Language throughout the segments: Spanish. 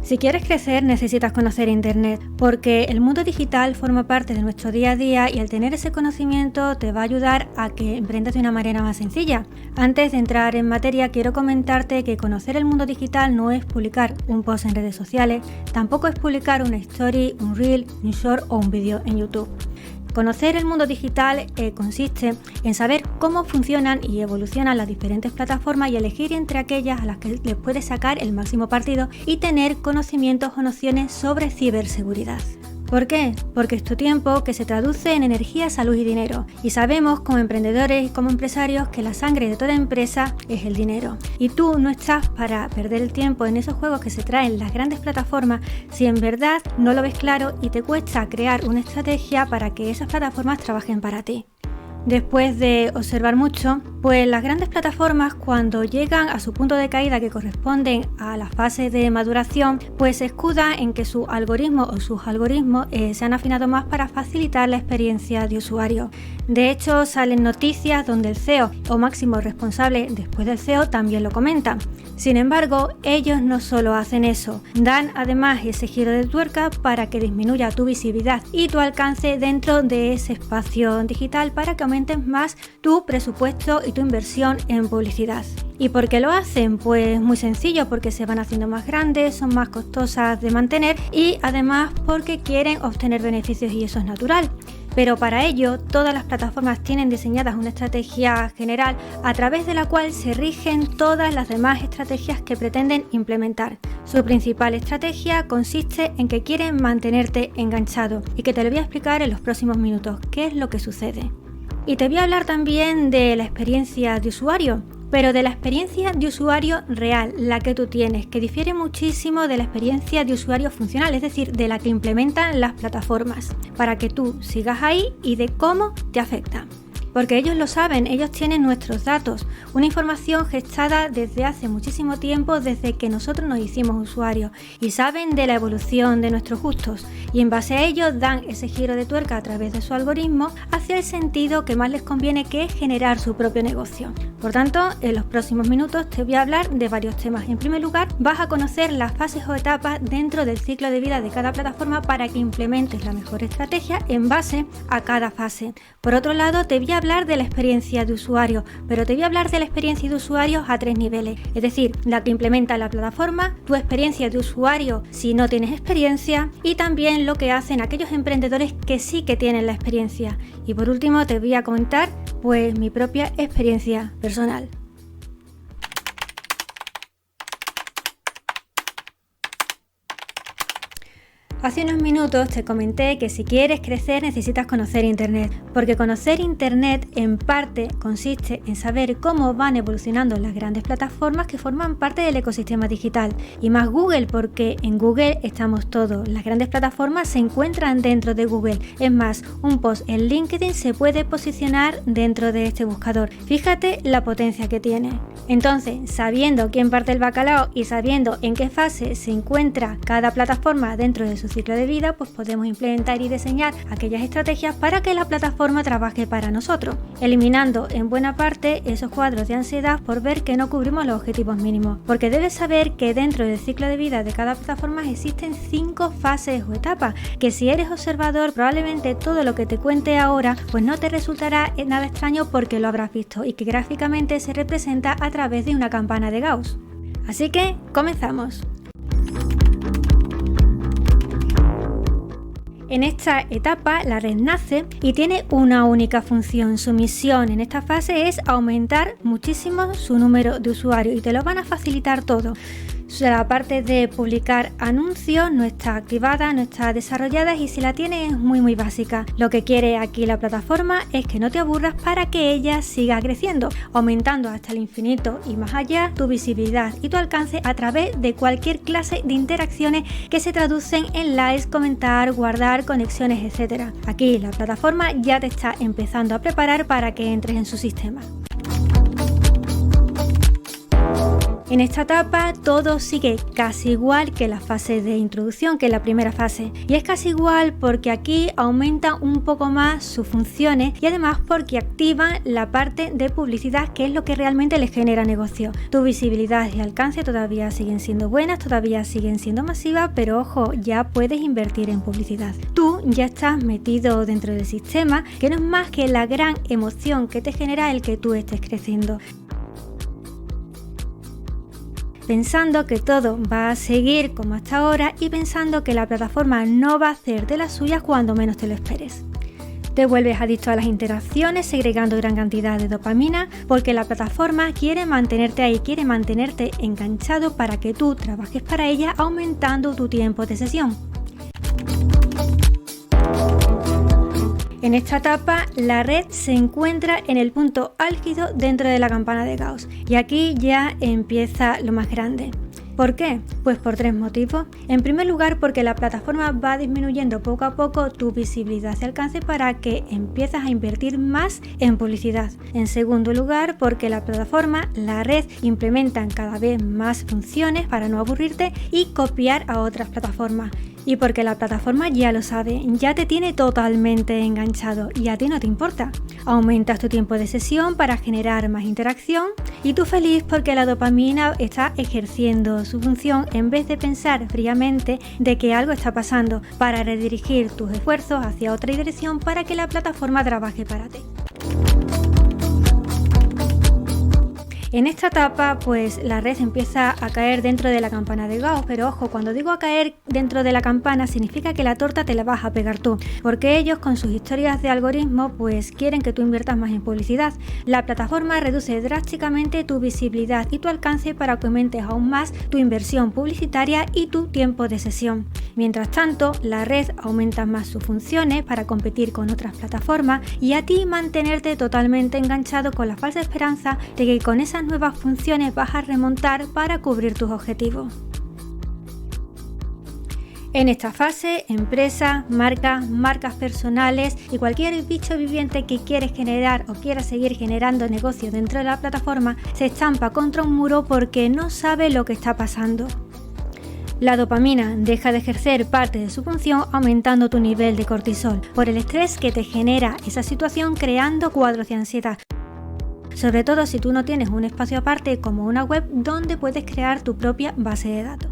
Si quieres crecer, necesitas conocer Internet, porque el mundo digital forma parte de nuestro día a día y al tener ese conocimiento te va a ayudar a que emprendas de una manera más sencilla. Antes de entrar en materia, quiero comentarte que conocer el mundo digital no es publicar un post en redes sociales, tampoco es publicar una story, un reel, un short o un vídeo en YouTube. Conocer el mundo digital consiste en saber cómo funcionan y evolucionan las diferentes plataformas y elegir entre aquellas a las que les puedes sacar el máximo partido y tener conocimientos o nociones sobre ciberseguridad. ¿Por qué? Porque es tu tiempo que se traduce en energía, salud y dinero. Y sabemos como emprendedores y como empresarios que la sangre de toda empresa es el dinero. Y tú no estás para perder el tiempo en esos juegos que se traen las grandes plataformas si en verdad no lo ves claro y te cuesta crear una estrategia para que esas plataformas trabajen para ti. Después de observar mucho, pues las grandes plataformas cuando llegan a su punto de caída que corresponden a la fase de maduración, pues se escudan en que su algoritmo o sus algoritmos se han afinado más para facilitar la experiencia de usuario. De hecho, salen noticias donde el CEO o máximo responsable después del CEO también lo comenta. Sin embargo, ellos no solo hacen eso, dan además ese giro de tuerca para que disminuya tu visibilidad y tu alcance dentro de ese espacio digital para que aumentes más tu presupuesto y tu inversión en publicidad. ¿Y por qué lo hacen? Pues muy sencillo, porque se van haciendo más grandes, son más costosas de mantener y además porque quieren obtener beneficios y eso es natural. Pero para ello, todas las plataformas tienen diseñadas una estrategia general a través de la cual se rigen todas las demás estrategias que pretenden implementar. Su principal estrategia consiste en que quieren mantenerte enganchado y que te lo voy a explicar en los próximos minutos qué es lo que sucede. Y te voy a hablar también de la experiencia de usuario, pero de la experiencia de usuario real, la que tú tienes, que difiere muchísimo de la experiencia de usuario funcional, es decir, de la que implementan las plataformas, para que tú sigas ahí y de cómo te afecta. Porque ellos lo saben, ellos tienen nuestros datos, una información gestada desde hace muchísimo tiempo, desde que nosotros nos hicimos usuarios, y saben de la evolución de nuestros gustos, y en base a ello dan ese giro de tuerca a través de su algoritmo hacia el sentido que más les conviene, que es generar su propio negocio. Por tanto, en los próximos minutos te voy a hablar de varios temas. En primer lugar, vas a conocer las fases o etapas dentro del ciclo de vida de cada plataforma para que implementes la mejor estrategia en base a cada fase. Por otro lado, te voy a hablar de la experiencia de usuario, pero te voy a hablar de la experiencia de usuario a 3 niveles, es decir, la que implementa la plataforma, tu experiencia de usuario si no tienes experiencia y también lo que hacen aquellos emprendedores que sí que tienen la experiencia. Y por último te voy a comentar pues mi propia experiencia personal. Hace unos minutos te comenté que si quieres crecer necesitas conocer Internet, porque conocer Internet en parte consiste en saber cómo van evolucionando las grandes plataformas que forman parte del ecosistema digital, y más Google, porque en Google estamos todos, las grandes plataformas se encuentran dentro de Google, es más, un post en LinkedIn se puede posicionar dentro de este buscador, fíjate la potencia que tiene. Entonces, sabiendo quién parte el bacalao y sabiendo en qué fase se encuentra cada plataforma dentro de su ciclo de vida, pues podemos implementar y diseñar aquellas estrategias para que la plataforma trabaje para nosotros, eliminando en buena parte esos cuadros de ansiedad por ver que no cubrimos los objetivos mínimos, porque debes saber que dentro del ciclo de vida de cada plataforma existen 5 fases o etapas, que si eres observador probablemente todo lo que te cuente ahora pues no te resultará nada extraño porque lo habrás visto y que gráficamente se representa a través de una campana de Gauss. Así que comenzamos. En esta etapa la red nace y tiene una única función. Su misión en esta fase es aumentar muchísimo su número de usuarios y te lo van a facilitar todo. La parte de publicar anuncios no está activada, no está desarrollada y si la tienes es muy básica. Lo que quiere aquí la plataforma es que no te aburras para que ella siga creciendo, aumentando hasta el infinito y más allá tu visibilidad y tu alcance a través de cualquier clase de interacciones que se traducen en likes, comentar, guardar, conexiones, etc. Aquí la plataforma ya te está empezando a preparar para que entres en su sistema. En esta etapa todo sigue casi igual que la fase de introducción, que es la primera fase. Y es casi igual porque aquí aumentan un poco más sus funciones y además porque activan la parte de publicidad, que es lo que realmente les genera negocio. Tu visibilidad y alcance todavía siguen siendo buenas, todavía siguen siendo masivas, pero ojo, ya puedes invertir en publicidad. Tú ya estás metido dentro del sistema, que no es más que la gran emoción que te genera el que tú estés creciendo, pensando que todo va a seguir como hasta ahora y pensando que la plataforma no va a hacer de las suyas cuando menos te lo esperes. Te vuelves adicto a las interacciones, segregando gran cantidad de dopamina, porque la plataforma quiere mantenerte ahí, quiere mantenerte enganchado para que tú trabajes para ella, aumentando tu tiempo de sesión. En esta etapa, la red se encuentra en el punto álgido dentro de la campana de Gauss y aquí ya empieza lo más grande. ¿Por qué? Pues por 3 motivos. En primer lugar, porque la plataforma va disminuyendo poco a poco tu visibilidad y alcance para que empieces a invertir más en publicidad. En segundo lugar, porque la plataforma, la red, implementan cada vez más funciones para no aburrirte y copiar a otras plataformas. Y porque la plataforma ya lo sabe, ya te tiene totalmente enganchado y a ti no te importa. Aumentas tu tiempo de sesión para generar más interacción y tú feliz porque la dopamina está ejerciendo su función en vez de pensar fríamente de que algo está pasando, para redirigir tus esfuerzos hacia otra dirección para que la plataforma trabaje para ti. En esta etapa, pues la red empieza a caer dentro de la campana de Gauss, pero ojo, cuando digo a caer dentro de la campana significa que la torta te la vas a pegar tú, porque ellos con sus historias de algoritmo pues quieren que tú inviertas más en publicidad. La plataforma reduce drásticamente tu visibilidad y tu alcance para que aumentes aún más tu inversión publicitaria y tu tiempo de sesión. Mientras tanto, la red aumenta más sus funciones para competir con otras plataformas y a ti mantenerte totalmente enganchado con la falsa esperanza de que con esas nuevas funciones vas a remontar para cubrir tus objetivos. En esta fase, empresas, marcas personales y cualquier bicho viviente que quieres generar o quiera seguir generando negocio dentro de la plataforma se estampa contra un muro porque no sabe lo que está pasando. La dopamina deja de ejercer parte de su función, aumentando tu nivel de cortisol por el estrés que te genera esa situación, creando cuadros de ansiedad. Sobre todo si tú no tienes un espacio aparte como una web donde puedes crear tu propia base de datos.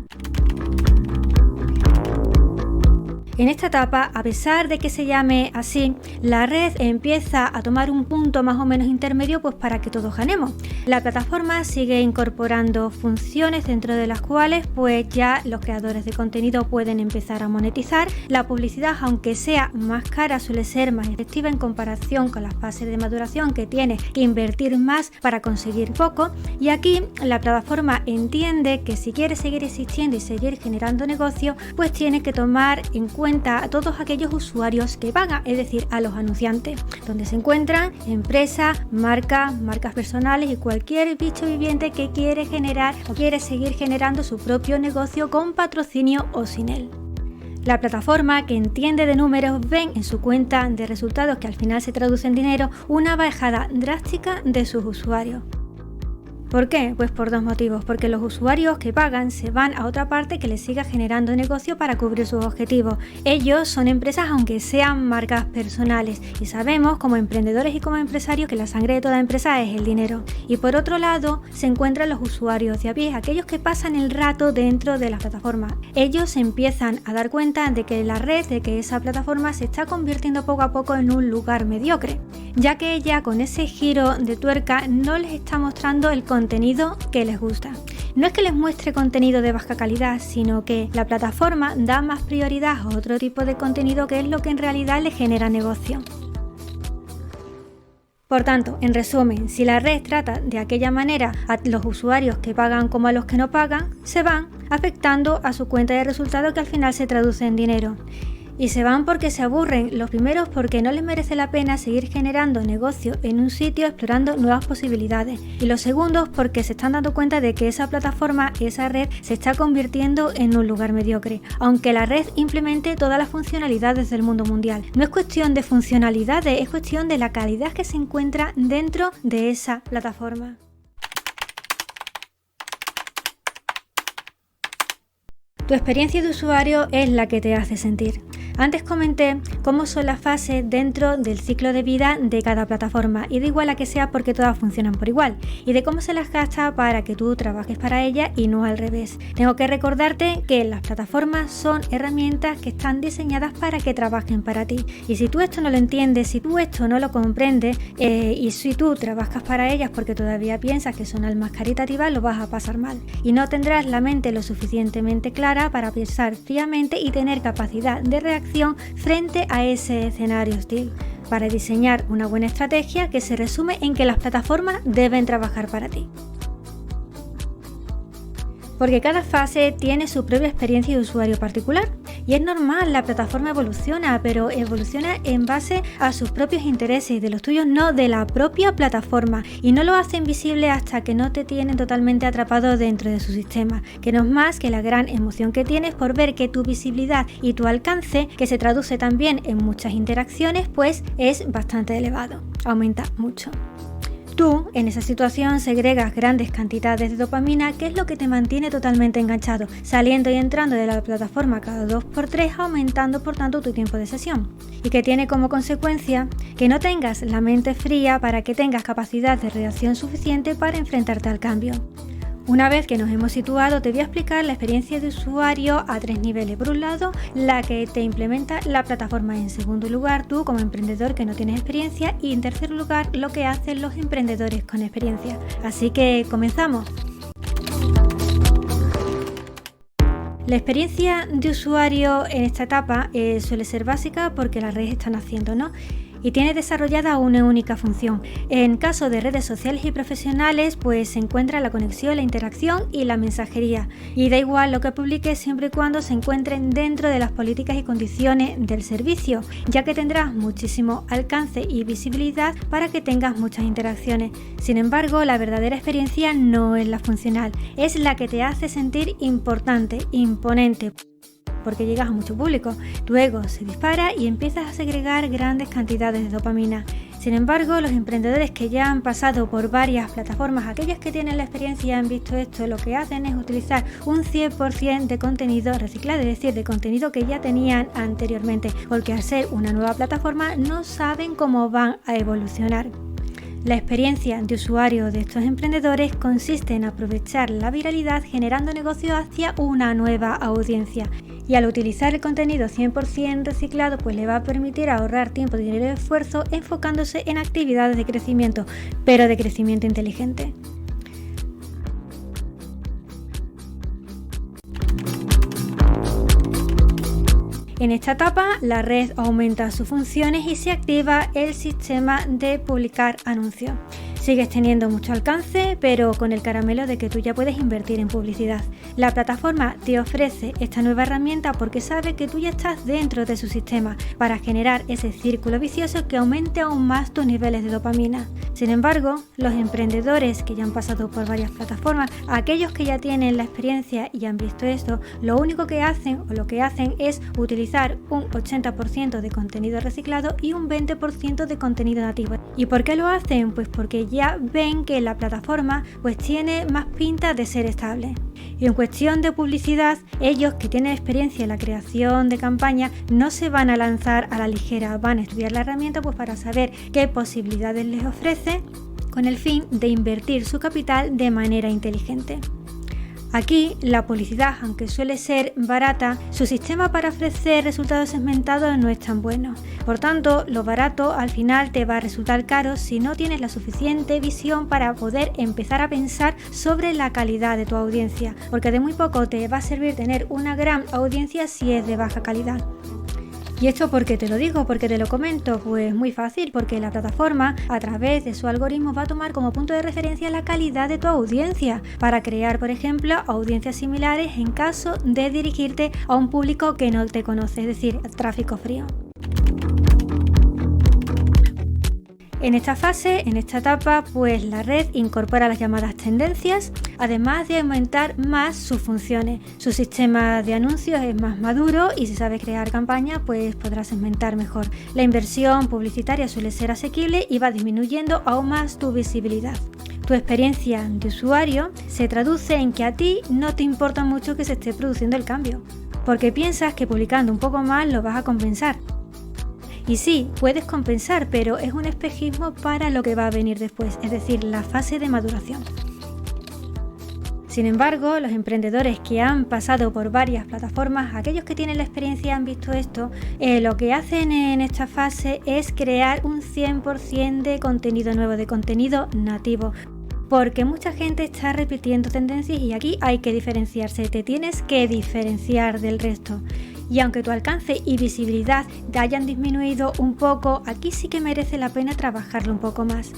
En esta etapa, a pesar de que se llame así, la red empieza a tomar un punto más o menos intermedio pues para que todos ganemos. La plataforma sigue incorporando funciones dentro de las cuales pues ya los creadores de contenido pueden empezar a monetizar. La publicidad, aunque sea más cara, suele ser más efectiva en comparación con las fases de maduración que tienes que invertir más para conseguir poco. Y aquí la plataforma entiende que si quiere seguir existiendo y seguir generando negocio, pues tiene que tomar en cuenta a todos aquellos usuarios que pagan, es decir, a los anunciantes, donde se encuentran empresas, marcas personales y cualquier bicho viviente que quiere generar o quiere seguir generando su propio negocio con patrocinio o sin él. La plataforma, que entiende de números, ven en su cuenta de resultados, que al final se traduce en dinero, una bajada drástica de sus usuarios. ¿Por qué? Pues por 2 motivos, porque los usuarios que pagan se van a otra parte que les siga generando negocio para cubrir sus objetivos. Ellos son empresas aunque sean marcas personales y sabemos como emprendedores y como empresarios que la sangre de toda empresa es el dinero. Y por otro lado se encuentran los usuarios de a pie, aquellos que pasan el rato dentro de la plataforma. Ellos se empiezan a dar cuenta de que la red, de que esa plataforma se está convirtiendo poco a poco en un lugar mediocre, ya que ella con ese giro de tuerca no les está mostrando el contenido que les gusta. No es que les muestre contenido de baja calidad, sino que la plataforma da más prioridad a otro tipo de contenido que es lo que en realidad les genera negocio. Por tanto, en resumen, si la red trata de aquella manera a los usuarios que pagan como a los que no pagan, se van afectando a su cuenta de resultados, que al final se traduce en dinero. Y se van porque se aburren, los primeros porque no les merece la pena seguir generando negocio en un sitio explorando nuevas posibilidades, y los segundos porque se están dando cuenta de que esa plataforma, esa red se está convirtiendo en un lugar mediocre, aunque la red implemente todas las funcionalidades del mundo mundial. No es cuestión de funcionalidades, es cuestión de la calidad que se encuentra dentro de esa plataforma. Tu experiencia de usuario es la que te hace sentir. Antes comenté cómo son las fases dentro del ciclo de vida de cada plataforma y da igual a que sea porque todas funcionan por igual y de cómo se las gasta para que tú trabajes para ellas y no al revés. Tengo que recordarte que las plataformas son herramientas que están diseñadas para que trabajen para ti y si tú esto no lo entiendes, si tú esto no lo comprendes y si tú trabajas para ellas porque todavía piensas que son almas caritativas, lo vas a pasar mal y no tendrás la mente lo suficientemente clara para pensar fríamente y tener capacidad de reacción frente a ese escenario hostil, para diseñar una buena estrategia que se resume en que las plataformas deben trabajar para ti. Porque cada fase tiene su propia experiencia de usuario particular y es normal, la plataforma evoluciona, pero evoluciona en base a sus propios intereses, de los tuyos no, de la propia plataforma y no lo hace invisible hasta que no te tienen totalmente atrapado dentro de su sistema, que no es más que la gran emoción que tienes por ver que tu visibilidad y tu alcance, que se traduce también en muchas interacciones, pues es bastante elevado, aumenta mucho. Tú, en esa situación, segregas grandes cantidades de dopamina, que es lo que te mantiene totalmente enganchado, saliendo y entrando de la plataforma cada 2x3, aumentando por tanto tu tiempo de sesión. Y que tiene como consecuencia que no tengas la mente fría para que tengas capacidad de reacción suficiente para enfrentarte al cambio. Una vez que nos hemos situado, te voy a explicar la experiencia de usuario a 3 niveles. Por un lado, la que te implementa la plataforma. En segundo lugar, tú como emprendedor que no tienes experiencia. Y en tercer lugar, lo que hacen los emprendedores con experiencia. Así que comenzamos. La experiencia de usuario en esta etapa suele ser básica porque las redes están haciendo, ¿no? Y tiene desarrollada una única función. En caso de redes sociales y profesionales, pues se encuentra la conexión, la interacción y la mensajería. Y da igual lo que publiques siempre y cuando se encuentren dentro de las políticas y condiciones del servicio, ya que tendrás muchísimo alcance y visibilidad para que tengas muchas interacciones. Sin embargo, la verdadera experiencia no es la funcional, es la que te hace sentir importante, imponente, porque llegas a mucho público, tu ego se dispara y empiezas a segregar grandes cantidades de dopamina. Sin embargo, los emprendedores que ya han pasado por varias plataformas, aquellos que tienen la experiencia y han visto esto, lo que hacen es utilizar un 100% de contenido reciclado, es decir, de contenido que ya tenían anteriormente, porque al ser una nueva plataforma no saben cómo van a evolucionar. La experiencia de usuario de estos emprendedores consiste en aprovechar la viralidad generando negocio hacia una nueva audiencia. Y al utilizar el contenido 100% reciclado, pues le va a permitir ahorrar tiempo, dinero y esfuerzo enfocándose en actividades de crecimiento, pero de crecimiento inteligente. En esta etapa, la red aumenta sus funciones y se activa el sistema de publicar anuncios. Sigues teniendo mucho alcance, pero con el caramelo de que tú ya puedes invertir en publicidad. La plataforma te ofrece esta nueva herramienta porque sabe que tú ya estás dentro de su sistema para generar ese círculo vicioso que aumente aún más tus niveles de dopamina. Sin embargo, los emprendedores que ya han pasado por varias plataformas, aquellos que ya tienen la experiencia y han visto esto, lo único que hacen es utilizar un 80% de contenido reciclado y un 20% de contenido nativo. ¿Y por qué lo hacen? Pues porque ya ven que la plataforma pues tiene más pinta de ser estable. Y en cuestión de publicidad, ellos que tienen experiencia en la creación de campañas no se van a lanzar a la ligera, van a estudiar la herramienta pues para saber qué posibilidades les ofrece con el fin de invertir su capital de manera inteligente. Aquí, la publicidad, aunque suele ser barata, su sistema para ofrecer resultados segmentados no es tan bueno. Por tanto, lo barato al final te va a resultar caro si no tienes la suficiente visión para poder empezar a pensar sobre la calidad de tu audiencia, porque de muy poco te va a servir tener una gran audiencia si es de baja calidad. ¿Y esto por qué te lo digo? ¿Por qué te lo comento? Pues muy fácil, porque la plataforma a través de su algoritmo va a tomar como punto de referencia la calidad de tu audiencia para crear, por ejemplo, audiencias similares en caso de dirigirte a un público que no te conoce, es decir, tráfico frío. En esta fase, en esta etapa, pues la red incorpora las llamadas tendencias, además de aumentar más sus funciones. Su sistema de anuncios es más maduro y si sabes crear campañas, pues podrás segmentar mejor. La inversión publicitaria suele ser asequible y va disminuyendo aún más tu visibilidad. Tu experiencia de usuario se traduce en que a ti no te importa mucho que se esté produciendo el cambio, porque piensas que publicando un poco más lo vas a compensar. Y sí, puedes compensar, pero es un espejismo para lo que va a venir después, es decir, la fase de maduración. Sin embargo, los emprendedores que han pasado por varias plataformas, aquellos que tienen la experiencia y han visto esto, lo que hacen en esta fase es crear un 100% de contenido nuevo, de contenido nativo. Porque mucha gente está repitiendo tendencias y aquí hay que diferenciarse, te tienes que diferenciar del resto. Y aunque tu alcance y visibilidad te hayan disminuido un poco, aquí sí que merece la pena trabajarlo un poco más.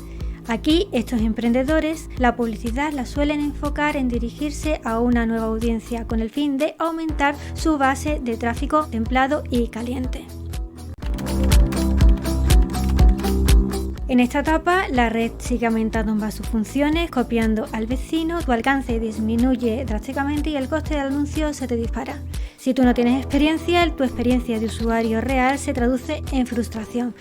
Aquí, estos emprendedores, la publicidad la suelen enfocar en dirigirse a una nueva audiencia con el fin de aumentar su base de tráfico templado y caliente. En esta etapa, la red sigue aumentando ambas sus funciones, copiando al vecino, tu alcance disminuye drásticamente y el coste del anuncio se te dispara. Si tú no tienes experiencia, tu experiencia de usuario real se traduce en frustración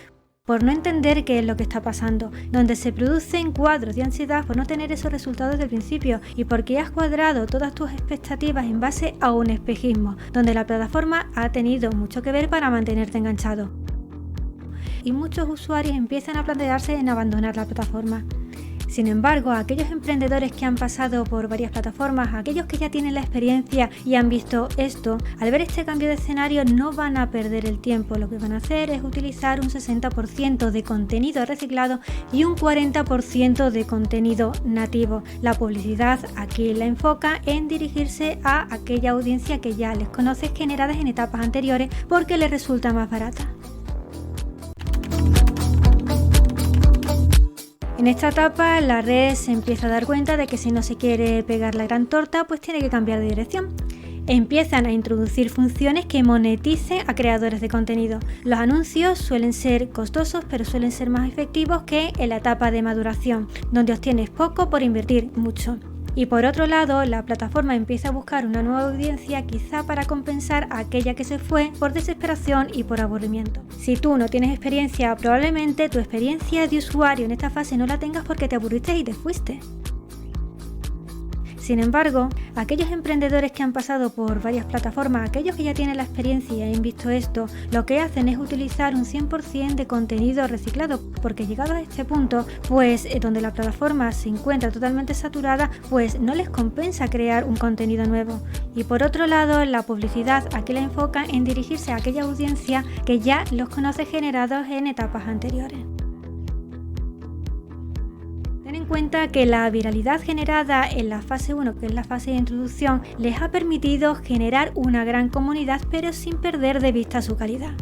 por no entender qué es lo que está pasando, donde se producen cuadros de ansiedad por no tener esos resultados del principio y porque has cuadrado todas tus expectativas en base a un espejismo, donde la plataforma ha tenido mucho que ver para mantenerte enganchado. Y muchos usuarios empiezan a plantearse en abandonar la plataforma. Sin embargo, aquellos emprendedores que han pasado por varias plataformas, aquellos que ya tienen la experiencia y han visto esto, al ver este cambio de escenario no van a perder el tiempo. Lo que van a hacer es utilizar un 60% de contenido reciclado y un 40% de contenido nativo. La publicidad aquí la enfoca en dirigirse a aquella audiencia que ya les conoces, generadas en etapas anteriores porque les resulta más barata. En esta etapa la red se empieza a dar cuenta de que si no se quiere pegar la gran torta, pues tiene que cambiar de dirección. Empiezan a introducir funciones que moneticen a creadores de contenido. Los anuncios suelen ser costosos, pero suelen ser más efectivos que en la etapa de maduración, donde obtienes poco por invertir mucho. Y por otro lado, la plataforma empieza a buscar una nueva audiencia, quizá para compensar a aquella que se fue por desesperación y por aburrimiento. Si tú no tienes experiencia, probablemente tu experiencia de usuario en esta fase no la tengas porque te aburriste y te fuiste. Sin embargo, aquellos emprendedores que han pasado por varias plataformas, aquellos que ya tienen la experiencia y han visto esto, lo que hacen es utilizar un 100% de contenido reciclado, porque llegados a este punto, pues donde la plataforma se encuentra totalmente saturada, pues no les compensa crear un contenido nuevo. Y por otro lado, la publicidad aquí la enfoca en dirigirse a aquella audiencia que ya los conoce generados en etapas anteriores. Ten en cuenta que la viralidad generada en la fase 1, que es la fase de introducción, les ha permitido generar una gran comunidad, pero sin perder de vista su calidad.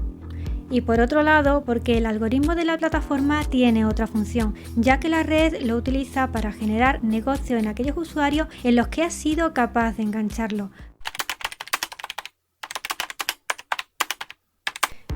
Y por otro lado, porque el algoritmo de la plataforma tiene otra función, ya que la red lo utiliza para generar negocio en aquellos usuarios en los que ha sido capaz de engancharlo.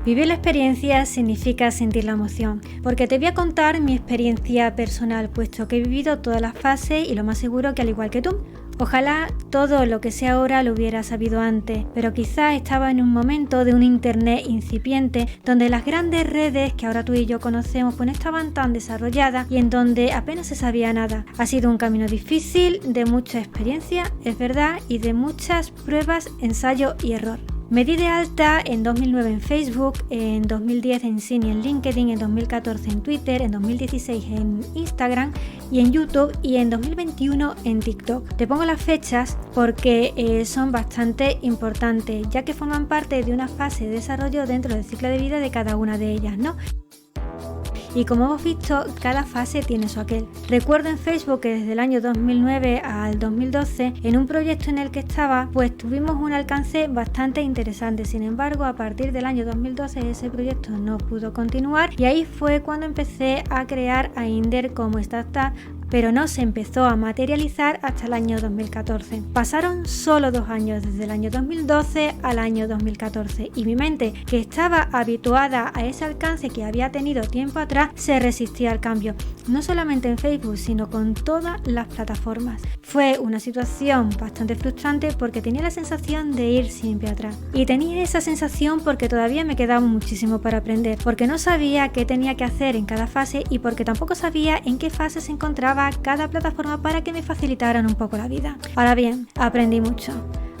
Vivir la experiencia significa sentir la emoción, porque te voy a contar mi experiencia personal, puesto que he vivido todas las fases y lo más seguro que al igual que tú. Ojalá todo lo que sé ahora lo hubiera sabido antes, pero quizás estaba en un momento de un internet incipiente, donde las grandes redes que ahora tú y yo conocemos pues no estaban tan desarrolladas y en donde apenas se sabía nada. Ha sido un camino difícil, de mucha experiencia, es verdad, y de muchas pruebas, ensayo y error. Me di de alta en 2009 en Facebook, en 2010 en Cine en LinkedIn, en 2014 en Twitter, en 2016 en Instagram y en YouTube y en 2021 en TikTok. Te pongo las fechas porque son bastante importantes, ya que forman parte de una fase de desarrollo dentro del ciclo de vida de cada una de ellas, ¿no? Y como hemos visto, cada fase tiene su aquel. Recuerdo en Facebook que desde el año 2009 al 2012, en un proyecto en el que estaba, pues tuvimos un alcance bastante interesante. Sin embargo, a partir del año 2012 ese proyecto no pudo continuar y ahí fue cuando empecé a crear a Ainder como startup, pero no se empezó a materializar hasta el año 2014. Pasaron solo 2 años, desde el año 2012 al año 2014, y mi mente, que estaba habituada a ese alcance que había tenido tiempo atrás, se resistía al cambio, no solamente en Facebook, sino con todas las plataformas. Fue una situación bastante frustrante porque tenía la sensación de ir siempre atrás. Y tenía esa sensación porque todavía me quedaba muchísimo para aprender, porque no sabía qué tenía que hacer en cada fase y porque tampoco sabía en qué fase se encontraba usaba cada plataforma para que me facilitaran un poco la vida. Ahora bien, aprendí mucho.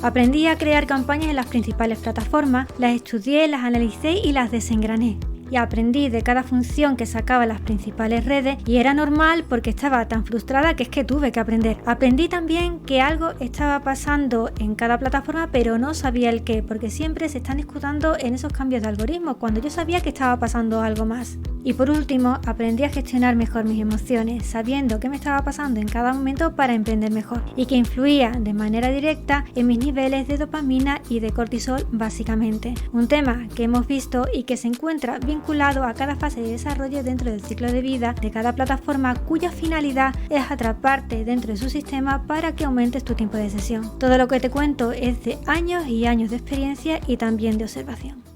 Aprendí a crear campañas en las principales plataformas, las estudié, las analicé y las desengrané. Y aprendí de cada función que sacaban las principales redes y era normal porque estaba tan frustrada que es que tuve que aprender. Aprendí también que algo estaba pasando en cada plataforma pero no sabía el qué, porque siempre se están escudando en esos cambios de algoritmos cuando yo sabía que estaba pasando algo más. Y por último, aprendí a gestionar mejor mis emociones, sabiendo qué me estaba pasando en cada momento para emprender mejor y que influía de manera directa en mis niveles de dopamina y de cortisol básicamente. Un tema que hemos visto y que se encuentra vinculado a cada fase de desarrollo dentro del ciclo de vida de cada plataforma, cuya finalidad es atraparte dentro de su sistema para que aumentes tu tiempo de sesión. Todo lo que te cuento es de años y años de experiencia y también de observación.